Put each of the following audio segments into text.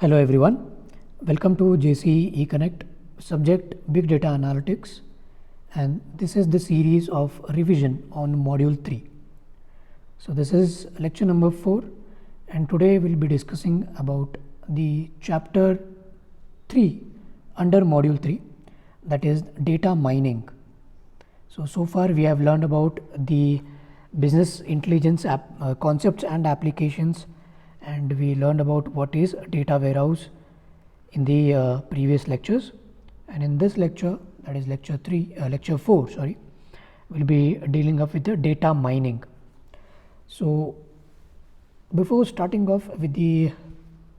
Hello everyone, welcome to JC eConnect, subject Big Data Analytics, and this is the series of revision on Module 3. So this is lecture number 4, and today we'll be discussing about the chapter 3 under Module 3, that is data mining. So far we have learned about the business intelligence concepts and applications, and we learned about what is data warehouse in the previous lectures. And in this lecture, that is lecture 4, we'll be dealing up with the data mining. So before starting off with the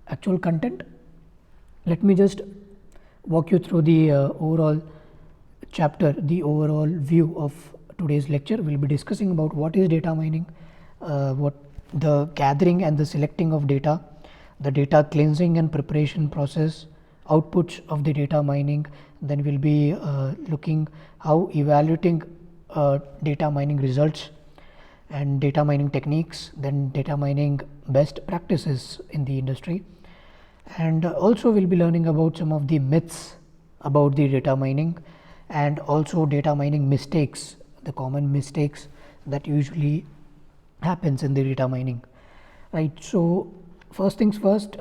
actual content, let me just walk you through the overall chapter, the overall view of today's lecture. We'll be discussing about what is data mining, what the gathering and the selecting of data, the data cleansing and preparation process, outputs of the data mining. Then we'll be looking how evaluating data mining results and data mining techniques, then data mining best practices in the industry. And also we'll be learning about some of the myths about the data mining, and also data mining mistakes, the common mistakes that usually happens in the data mining, right? So first things first,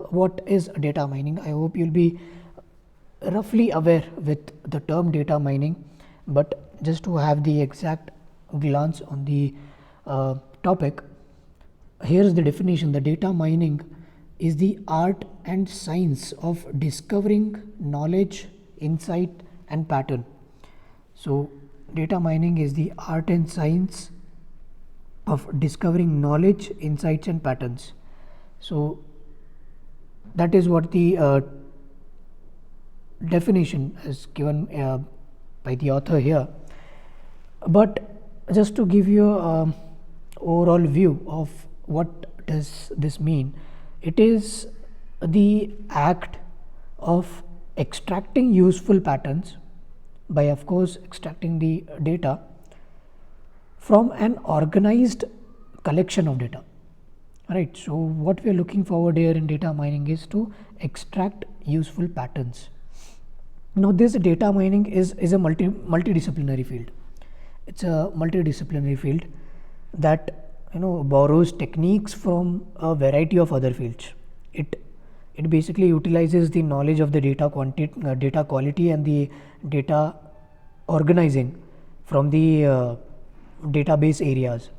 what is data mining? I hope you'll be roughly aware with the term data mining, but just to have the exact glance on the topic, here's the definition. The data mining is the art and science of discovering knowledge, insight and pattern. So data mining is the art and science of discovering knowledge, insights and patterns. So that is what the definition is given by the author here. But just to give you an overall view of what does this mean, it is the act of extracting useful patterns by, of course, extracting the data from an organized collection of data, right? So what we are looking forward here in data mining is to extract useful patterns. Now this data mining is a multidisciplinary field. It's a multidisciplinary field that borrows techniques from a variety of other fields. It basically utilizes the knowledge of the data quality and the data organizing from the database areas.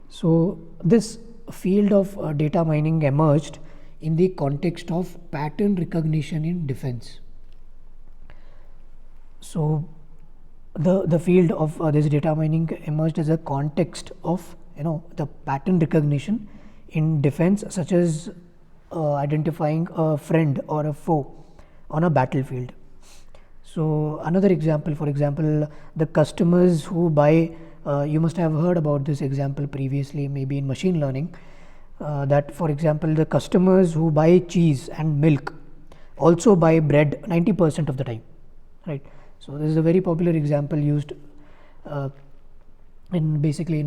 So this field of data mining emerged in the context of pattern recognition in defense. So the field of this data mining emerged as a context of the pattern recognition in defense, such as identifying a friend or a foe on a battlefield. So another example, for example, the customers who buy, you must have heard about this example previously, maybe in machine learning, that for example the customers who buy cheese and milk also buy bread 90% of the time, right? So this is a very popular example used in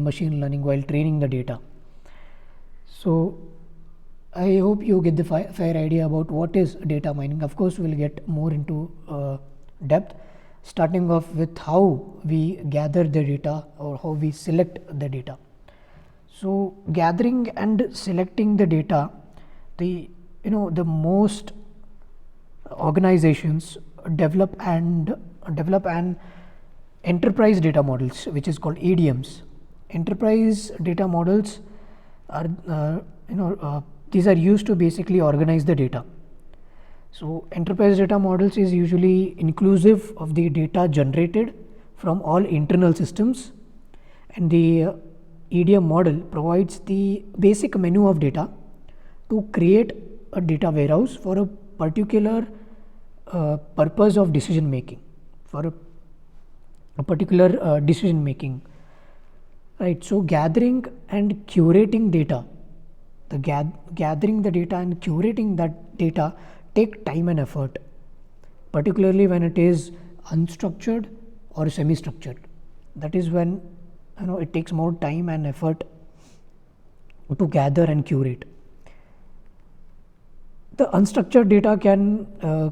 machine learning while training the data. So I hope you get the fair idea about what is data mining. Of course, we'll get more into depth, starting off with how we gather the data or how we select the data. So gathering and selecting the data, the most organizations develop and enterprise data models, which is called ADMs. Enterprise data models are these are used to basically organize the data. So enterprise data models is usually inclusive of the data generated from all internal systems, and the EDM model provides the basic menu of data to create a data warehouse for a particular purpose of decision making, for a particular decision making, right? So gathering and curating data, gathering the data and curating that data take time and effort, particularly when it is unstructured or semi-structured. That is when it takes more time and effort to gather and curate. The unstructured data can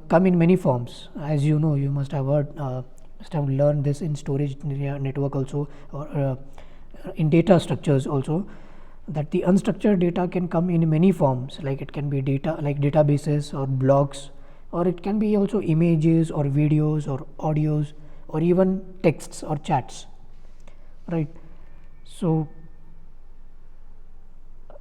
come in many forms. As you know, you must have heard, must have learned this in storage network also, or in data structures also, that the unstructured data can come in many forms. Like it can be data like databases or blogs, or it can be also images or videos or audios or even texts or chats, right? So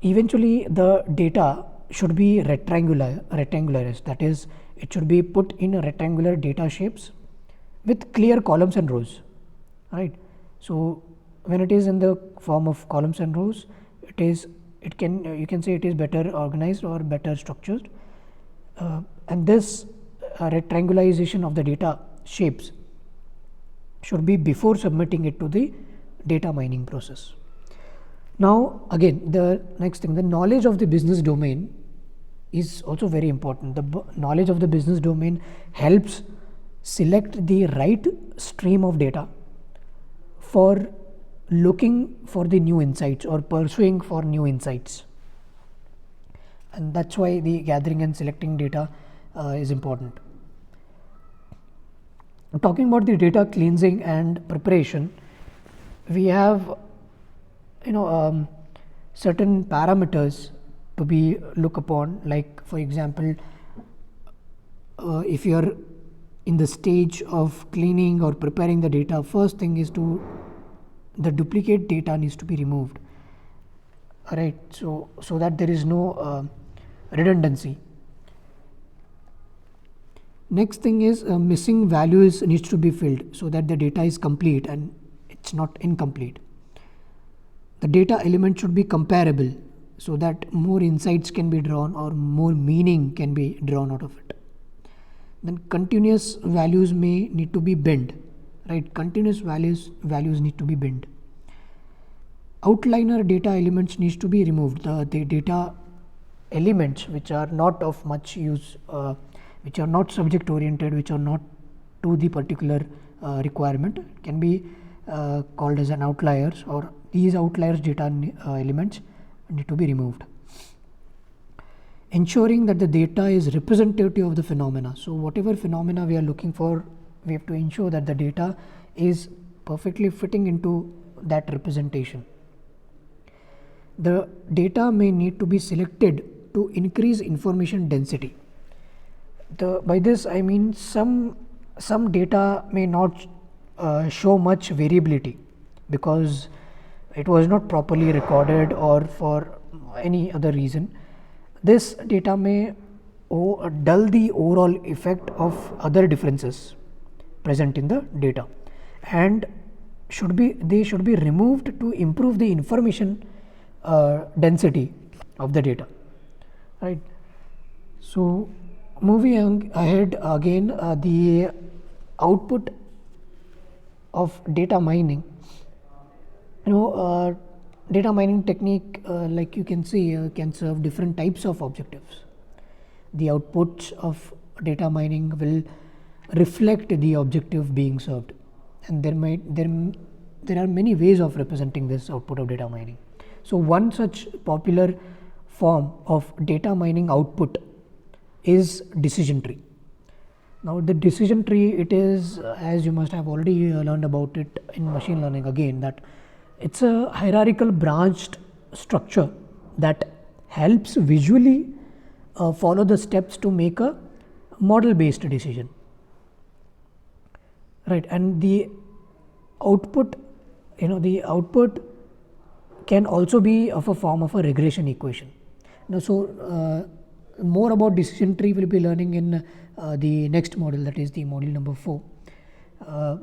eventually the data should be rectangularized, that is, it should be put in rectangular data shapes with clear columns and rows, right? So when it is in the form of columns and rows, you can say it is better organized or better structured, and this rectangularization of the data shapes should be before submitting it to the data mining process. Now again, the next thing, the knowledge of the business domain is also very important. The knowledge of the business domain helps select the right stream of data for looking for the new insights or pursuing for new insights, and that's why the gathering and selecting data is important. Talking about the data cleansing and preparation, we have certain parameters to be look upon. Like for example, if you are in the stage of cleaning or preparing the data, first thing is the duplicate data needs to be removed, right? So that there is no redundancy. Next thing is missing values needs to be filled so that the data is complete and it's not incomplete. The data element should be comparable so that more insights can be drawn or more meaning can be drawn out of it. Then continuous values may need to be binned, right? Continuous values need to be binned. Outliner data elements needs to be removed. The data elements which are not of much use, which are not subject oriented, which are not to the particular requirement, can be called as an outliers, or these outliers data elements need to be removed. Ensuring that the data is representative of the phenomena. So whatever phenomena we are looking for, we have to ensure that the data is perfectly fitting into that representation. The data may need to be selected to increase information density. By this I mean some data may not show much variability because it was not properly recorded or for any other reason. This data may dull the overall effect of other differences present in the data, and they should be removed to improve the information density of the data, right? So moving ahead again, the output of data mining. Data mining technique, like you can see, can serve different types of objectives. The outputs of data mining will reflect the objective being served, and there are many ways of representing this output of data mining. So one such popular form of data mining output is decision tree. Now the decision tree, it is, as you must have already learned about it in machine learning again, that it's a hierarchical branched structure that helps visually follow the steps to make a model based decision, right? And the output can also be of a form of a regression equation. Now so more about decision tree we'll be learning in the next module, that is the module number 4,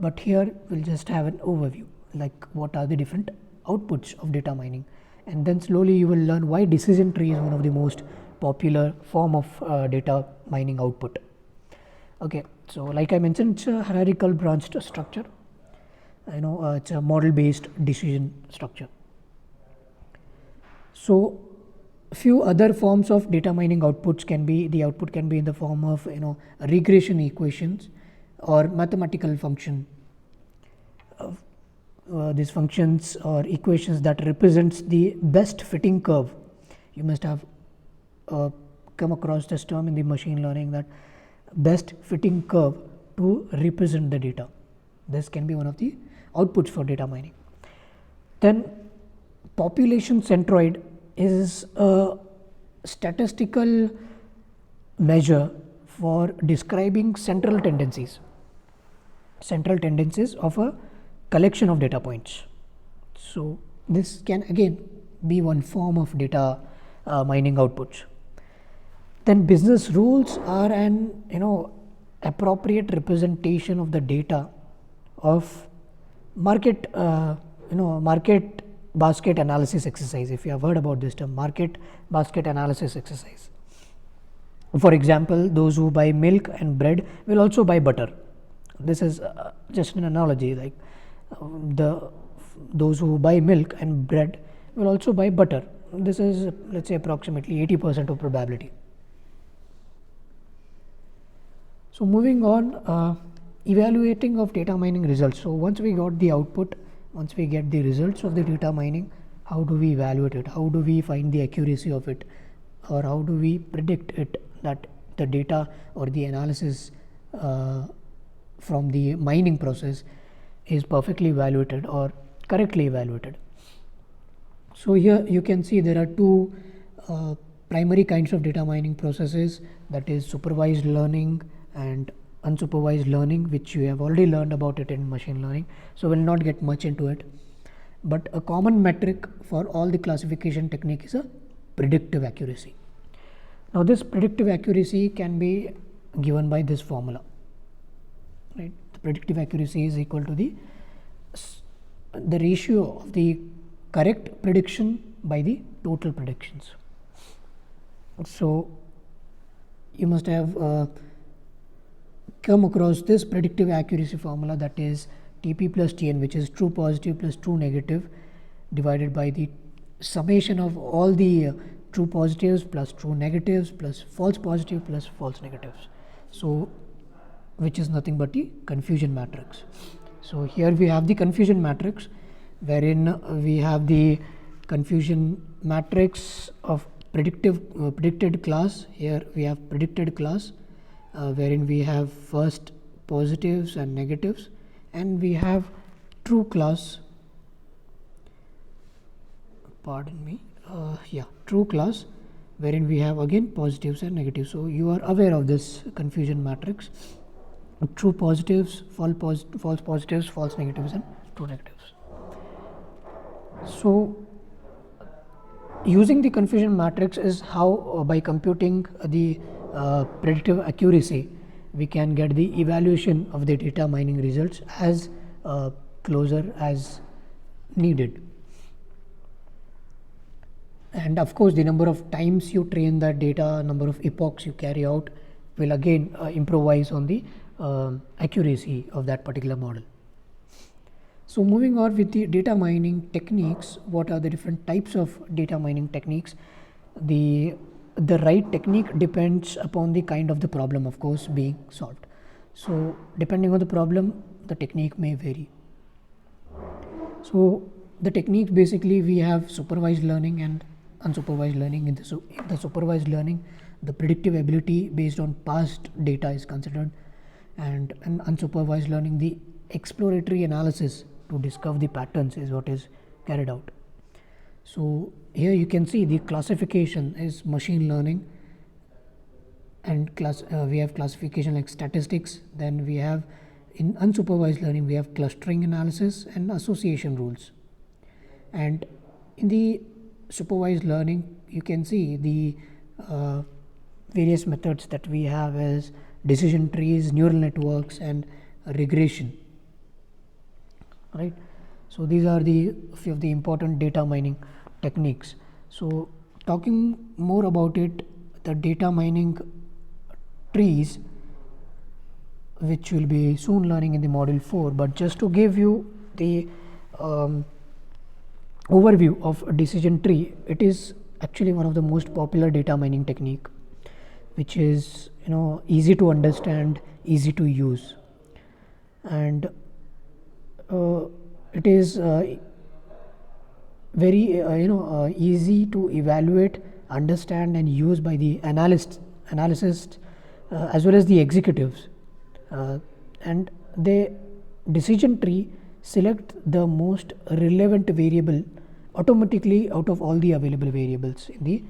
but here we'll just have an overview, like what are the different outputs of data mining, and then slowly you will learn why decision tree is one of the most popular form of data mining output. Okay, so like I mentioned, it's a hierarchical branched structure. It's a model based decision structure. So few other forms of data mining outputs can be, the output can be in the form of regression equations or mathematical function. These functions or equations that represents the best fitting curve. You must have come across this term in the machine learning, that best fitting curve to represent the data. This can be one of the outputs for data mining. Then population centroid is a statistical measure for describing central tendencies of a collection of data points. So this can again be one form of data mining outputs. Then business rules are an appropriate representation of the data of market market basket analysis exercise. If you have heard about this term, market basket analysis exercise. For example, those who buy milk and bread will also buy butter. This is just an analogy, like those who buy milk and bread will also buy butter. This is, let's say, approximately 80% of probability. So moving on, evaluating of data mining results. So once we got the output, once we get the results of the data mining, how do we evaluate it? How do we find the accuracy of it? Or how do we predict it, that the data or the analysis from the mining process is perfectly evaluated or correctly evaluated? So here you can see there are two primary kinds of data mining processes, that is supervised learning and unsupervised learning, which you have already learned about it in machine learning, so we'll not get much into it. But a common metric for all the classification technique is a predictive accuracy. Now this predictive accuracy can be given by this formula, right? The predictive accuracy is equal to the ratio of the correct prediction by the total predictions. So you must have come across this predictive accuracy formula, that is TP plus TN, which is true positive plus true negative divided by the summation of all the true positives plus true negatives plus false positive plus false negatives. So which is nothing but the confusion matrix. So here we have the confusion matrix, wherein we have the confusion matrix of predicted class. Here we have predicted class, wherein we have first positives and negatives, and we have true class, true class, wherein we have again positives and negatives. So you are aware of this confusion matrix: true positives, false positives, false negatives, and true negatives. So using the confusion matrix is how by computing the predictive accuracy we can get the evaluation of the data mining results as closer as needed. And of course the number of times you train that data, number of epochs you carry out, will again improvise on the accuracy of that particular model. So moving on with the data mining techniques, what are the different types of data mining techniques? The right technique depends upon the kind of the problem, of course, being solved. So depending on the problem, the technique may vary. So the techniques, basically we have supervised learning and unsupervised learning. In the supervised learning, the predictive ability based on past data is considered, and in unsupervised learning, the exploratory analysis to discover the patterns is what is carried out. So here you can see the classification is machine learning, and we have classification like statistics. Then we have, in unsupervised learning, we have clustering analysis and association rules. And in the supervised learning, you can see the various methods that we have as decision trees, neural networks, and regression, right? So these are the few of the important data mining techniques. So talking more about it, the data mining trees, which will be soon learning in the module 4, but just to give you the overview of a decision tree, it is actually one of the most popular data mining technique, which is easy to understand, easy to use, and it is very easy to evaluate understand and used by the analysts as well as the executives, and the decision tree select the most relevant variable automatically out of all the available variables in the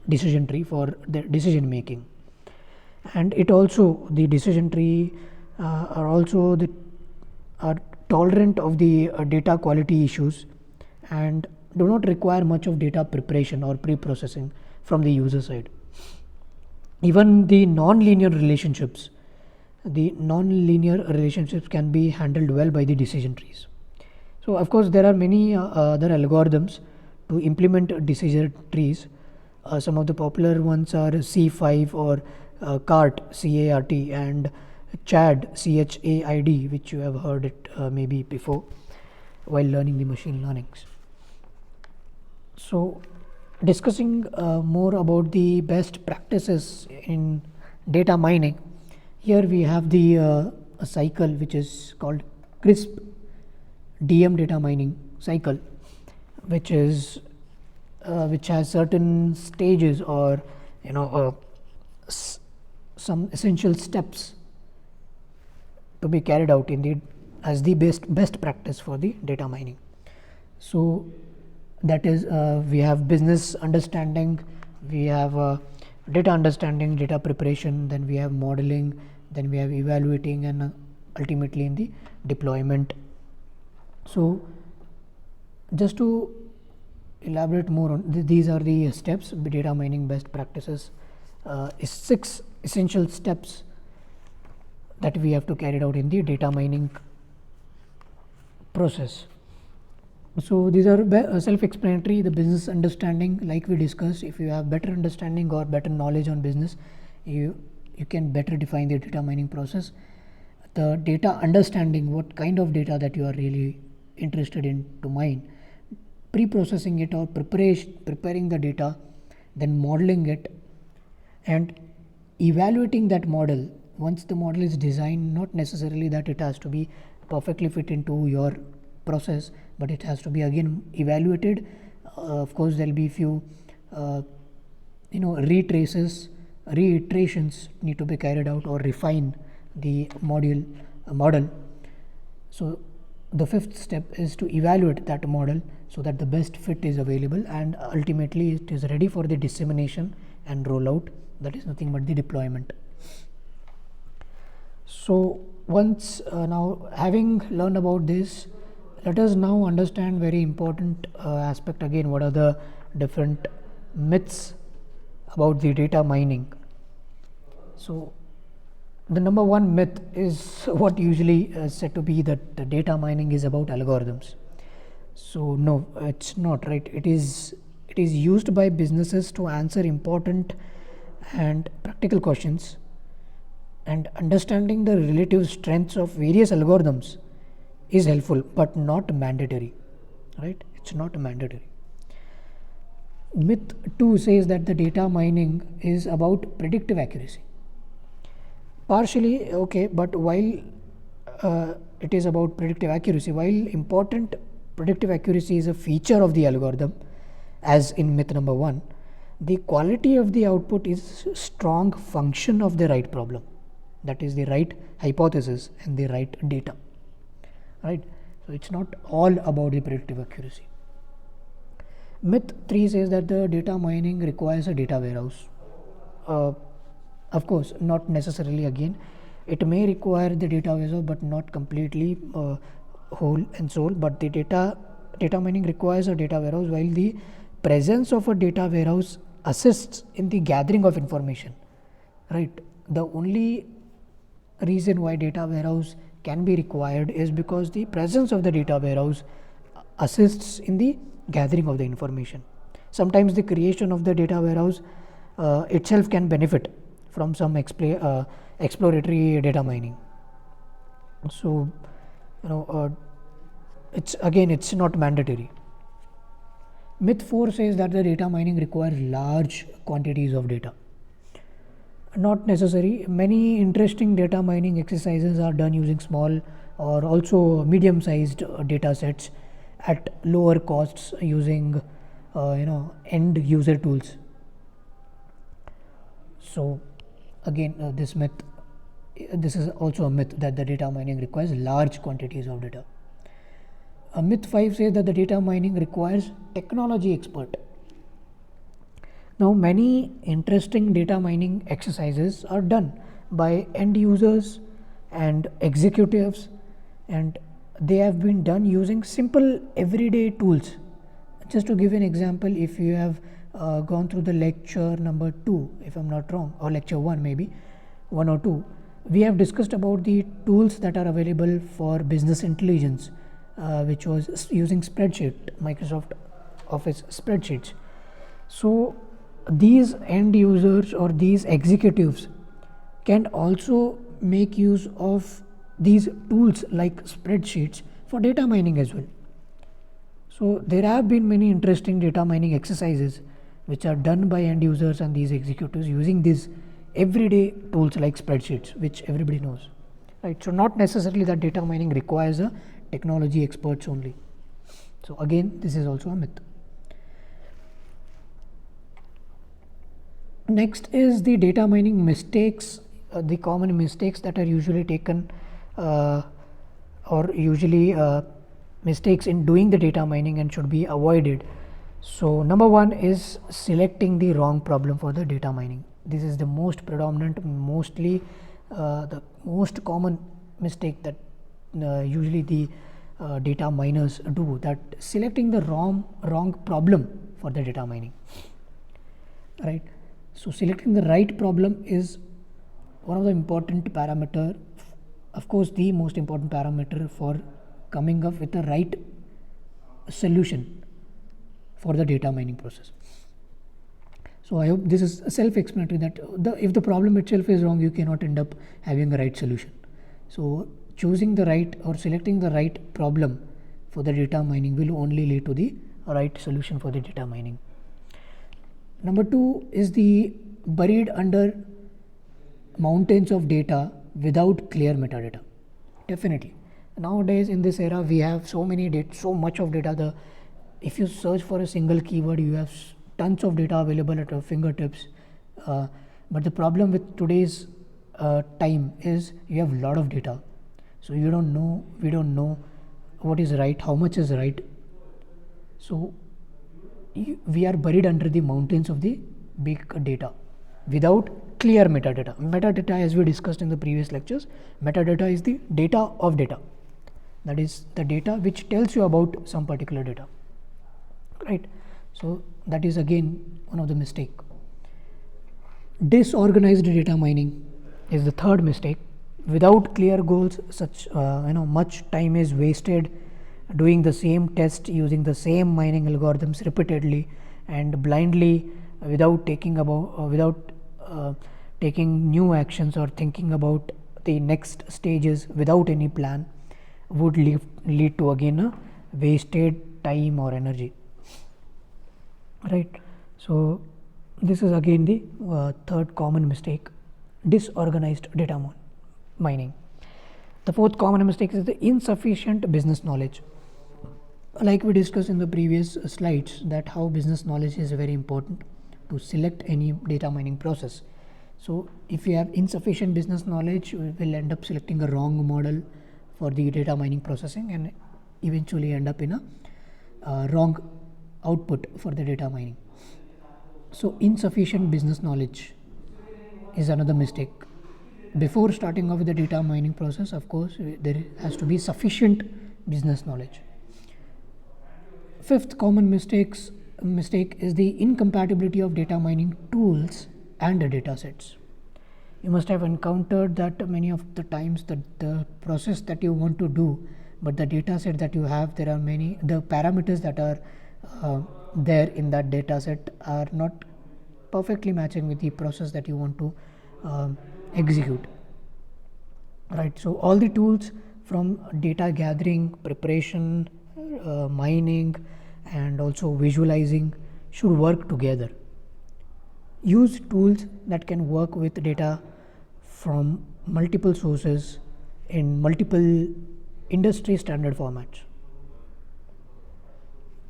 decision tree for the decision making. And it also, the decision tree are also are tolerant of the data quality issues and do not require much of data preparation or pre-processing from the user side. Even the non-linear relationships can be handled well by the decision trees. So of course there are many other algorithms to implement decision trees. Some of the popular ones are C5 or CART, C-A-R-T, and CHAID, C-H-A-I-D, which you have heard it maybe before while learning the machine learnings. So discussing more about the best practices in data mining, here we have the a cycle which is called CRISP DM data mining cycle, which has certain stages or some essential steps to be carried out in the as the best practice for the data mining. So that is we have business understanding, we have data understanding, data preparation, then we have modeling, then we have evaluating, and ultimately in the deployment. So just to elaborate more on these are the steps. Data mining best practices is 6 essential steps that we have to carry out in the data mining process. So these are self-explanatory. The business understanding, like we discussed, if you have better understanding or better knowledge on business, you can better define the data mining process. The data understanding, what kind of data that you are really interested in to mine, pre-processing it or preparing the data, then modeling it and evaluating that model. Once the model is designed, not necessarily that it has to be perfectly fit into your process, but it has to be again evaluated. Of course there will be few reiterations need to be carried out or refine the model. So the 5th step is to evaluate that model so that the best fit is available and ultimately it is ready for the dissemination and rollout. That is nothing but the deployment. So once now having learned about this, let us now understand very important aspect again. What are the different myths about the data mining? So the number one myth is what usually said to be that the data mining is about algorithms. So no, it's not, right? It is used by businesses to answer important and practical questions, and understanding the relative strengths of various algorithms is helpful but not mandatory, right? It's not mandatory. Myth 2 says that the data mining is about predictive accuracy. Partially okay, but while it is about predictive accuracy, while important, predictive accuracy is a feature of the algorithm, as in myth number 1, the quality of the output is a strong function of the right problem, that is the right hypothesis and the right data, right? So it's not all about the predictive accuracy. Myth 3 says that the data mining requires a data warehouse. Of course, not necessarily. Again, it may require the data warehouse, but not completely whole and soul. But the data mining requires a data warehouse, while the presence of a data warehouse assists in the gathering of information, right? The only reason why data warehouse can be required is because the presence of the data warehouse assists in the gathering of the information. Sometimes the creation of the data warehouse itself can benefit from some exploratory data mining. So it's not mandatory. Myth 4 says that the data mining requires large quantities of data. Not necessary. Many interesting data mining exercises are done using small or also medium sized data sets at lower costs, using end user tools. So again, this is also a myth that the data mining requires large quantities of data. Myth 5 says that the data mining requires technology expert. Now, many interesting data mining exercises are done by end users and executives, and they have been done using simple everyday tools. Just to give an example, if you have gone through the lecture number 2, if I'm not wrong, or lecture 1 maybe, 1 or 2, we have discussed about the tools that are available for business intelligence, which was using Microsoft Office spreadsheets. So these end users or these executives can also make use of these tools like spreadsheets for data mining as well. So there have been many interesting data mining exercises which are done by end users and these executives using these everyday tools like spreadsheets, which everybody knows, right? So not necessarily that data mining requires a technology experts only. So again, this is also a myth. Next is the data mining mistakes, the common mistakes that are usually taken mistakes in doing the data mining and should be avoided. So number 1 is selecting the wrong problem for the data mining. This is the most predominant, the most common mistake that usually the data miners do, that selecting the wrong problem for the data mining, right? So selecting the right problem is one of the important parameter, of course the most important parameter for coming up with the right solution for the data mining process. So I hope this is self-explanatory that if the problem itself is wrong, you cannot end up having a right solution. So choosing the right or selecting the right problem for the data mining will only lead to the right solution for the data mining. Number 2 is the buried under mountains of data without clear metadata. Definitely. Nowadays in this era we have so much of data. If you search for a single keyword, you have tons of data available at your fingertips. But the problem with today's time is you have a lot of data. So we don't know what is right, how much is right. So we are buried under the mountains of the big data without clear metadata. Metadata, as we discussed in the previous lectures, metadata is the data of data. That is the data which tells you about some particular data, right? So that is again one of the mistake. Disorganized data mining is the third mistake. Without clear goals, much time is wasted doing the same test using the same mining algorithms repeatedly and blindly without taking new actions or thinking about the next stages without any plan would lead to again a wasted time or energy, right? So this is again the third common mistake, disorganized data mining. The fourth common mistake is the insufficient business knowledge. Like we discussed in the previous slides, that how business knowledge is very important to select any data mining process. So if you have insufficient business knowledge, you will end up selecting a wrong model for the data mining processing and eventually end up in a wrong output for the data mining. So insufficient business knowledge is another mistake. Before starting off with the data mining process, of course, there has to be sufficient business knowledge. Fifth common mistake is the incompatibility of data mining tools and the data sets. You must have encountered that many of the times that the process that you want to do, but the data set that you have, there are the parameters that are there in that data set are not perfectly matching with the process that you want to execute, right? So all the tools from data gathering, preparation, mining and also visualizing should work together. Use tools that can work with data from multiple sources in multiple industry standard formats.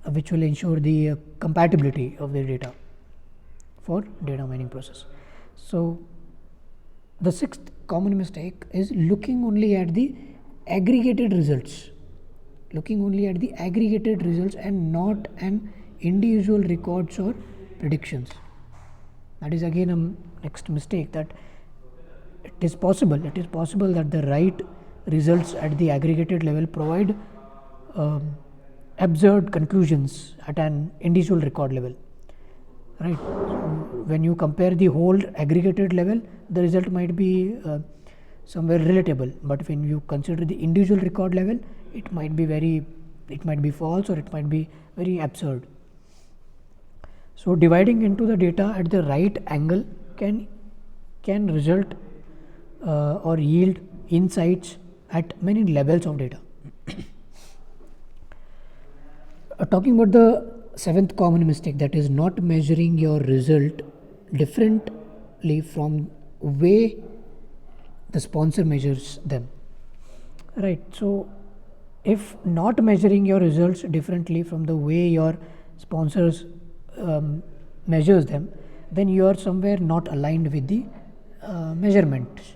which will ensure the compatibility of the data for data mining process. So the sixth common mistake is looking only at the aggregated results, and not an individual records or predictions. That is again a next mistake, that it is possible that the right results at the aggregated level provide absurd conclusions at an individual record level, right? So when you compare the whole aggregated level, the result might be somewhere relatable, but when you consider the individual record level, it might be false, or it might be very absurd. So dividing into the data at the right angle can result or yield insights at many levels of data. Talking about the seventh common mistake, that is not measuring your result differently from way the sponsor measures them, right? So if not measuring your results differently from the way your sponsors measures them, then you are somewhere not aligned with the measurements,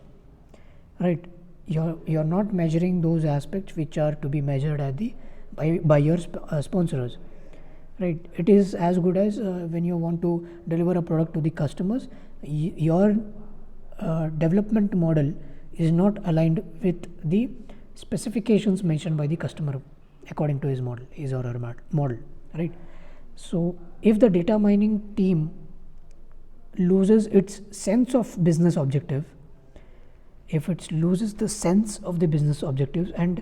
right? You're not measuring those aspects which are to be measured at the by your sponsors, right? It is as good as when you want to deliver a product to the customers, your development model is not aligned with the specifications mentioned by the customer according to his or her model, right? So if the data mining team loses its sense of business objective, if it loses the sense of the business objectives and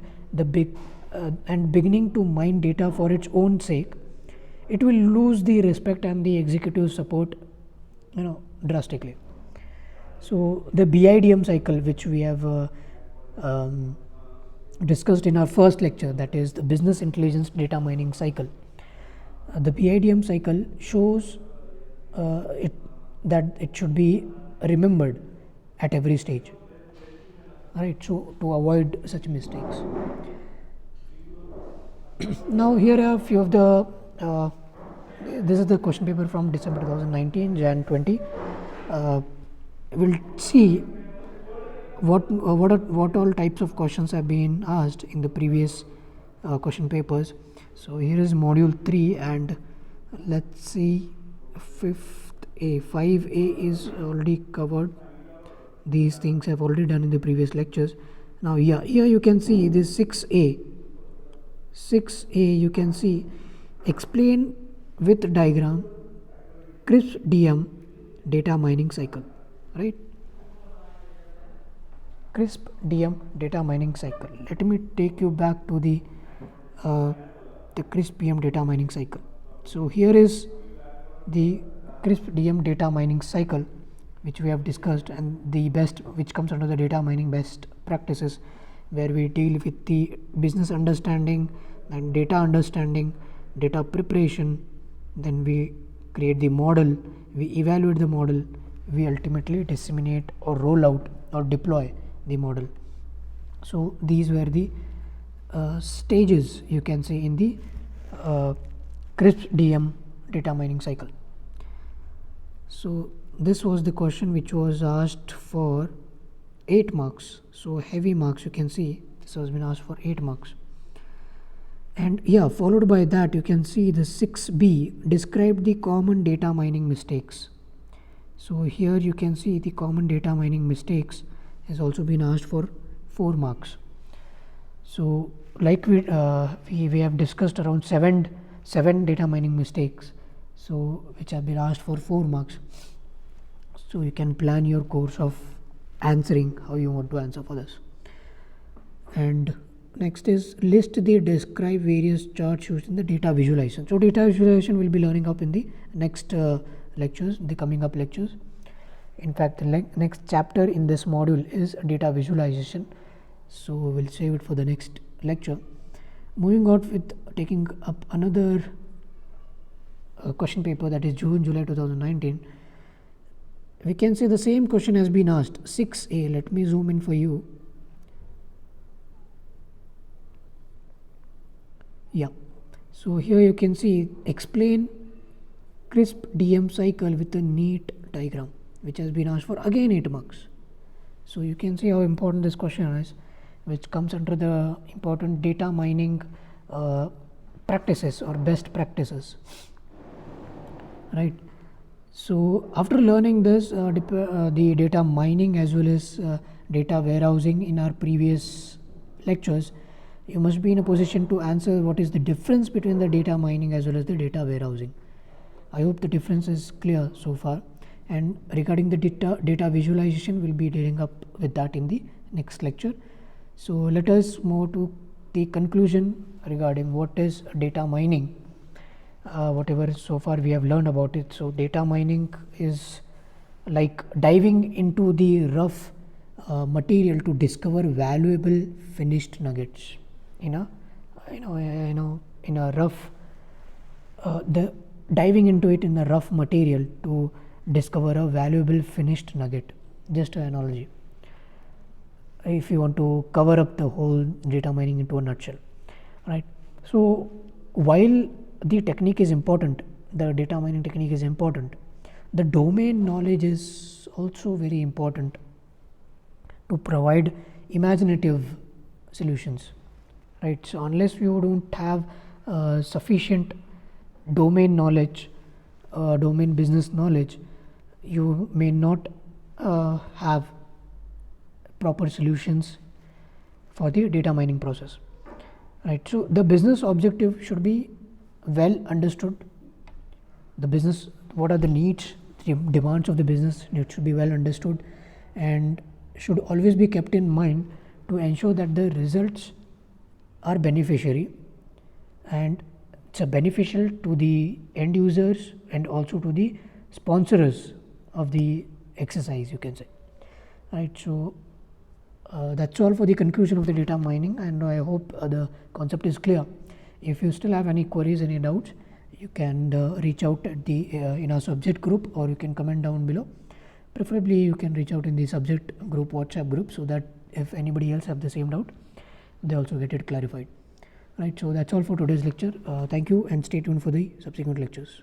beginning to mine data for its own sake, it will lose the respect and the executive support, drastically. So the BIDM cycle, which we have discussed in our first lecture, that is the business intelligence data mining cycle. The BIDM cycle shows that it should be remembered at every stage, right? So to avoid such mistakes. Now here are a few of the this is the question paper from December 2019, Jan 20. We'll see what all types of questions have been asked in the previous question papers. So here is module 3, and let's see 5A. 5A is already covered. These things have already done in the previous lectures. Now here you can see this 6A. 6A you can see explain with diagram CRISP-DM data mining cycle, right? CRISP-DM data mining cycle. Let me take you back to the CRISP-DM data mining cycle. So here is the CRISP-DM data mining cycle, which we have discussed, and which comes under the data mining best practices, where we deal with the business understanding and data understanding, data preparation, then we create the model, we evaluate the model, we ultimately disseminate or roll out or deploy the model. So these were the stages, you can say, in the CRISP-DM data mining cycle. So this was the question which was asked for 8 marks. So heavy marks, you can see this has been asked for 8 marks. And followed by that, you can see the 6B, describe the common data mining mistakes. So here you can see the common data mining mistakes has also been asked for 4 marks. So like we have discussed around seven data mining mistakes, so which have been asked for 4 marks. So you can plan your course of answering how you want to answer for this. And next is list the describe various charts used in the data visualization. So data visualization will be learning up in the next lectures, the coming up lectures. In fact, the next chapter in this module is data visualization, so we'll save it for the next lecture. Moving on with taking up another question paper, that is July 2019. We can say the same question has been asked, 6A. Let me zoom in for you. So here you can see explain crisp DM cycle with a neat diagram, which has been asked for again 8 marks. So you can see how important this question is, which comes under the important data mining practices or best practices, right? So after learning this the data mining as well as data warehousing in our previous lectures, you must be in a position to answer what is the difference between the data mining as well as the data warehousing. I hope the difference is clear so far, and regarding the data visualization, we'll be dealing up with that in the next lecture. So let us move to the conclusion regarding what is data mining. Whatever so far we have learned about it. So data mining is like diving into the rough material to discover valuable finished nuggets in a in a rough the diving into it in a rough material to discover a valuable finished nugget. Just an analogy if you want to cover up the whole data mining into a nutshell, right? So while the technique is important, the data mining technique is important, the domain knowledge is also very important to provide imaginative solutions, right? So unless you don't have sufficient domain knowledge, domain business knowledge, you may not have proper solutions for the data mining process, right? So the business objective should be well understood. The business, what are the needs, the demands of the business, it should be well understood and should always be kept in mind to ensure that the results are beneficiary and it's beneficial to the end users and also to the sponsors of the exercise, you can say, right? So that's all for the conclusion of the data mining, and I hope the concept is clear. If you still have any queries, any doubts, you can reach out at the in our subject group, or you can comment down below. Preferably you can reach out in the subject group WhatsApp group, so that if anybody else have the same doubt, they also get it clarified, right? So that's all for today's lecture. Thank you and stay tuned for the subsequent lectures.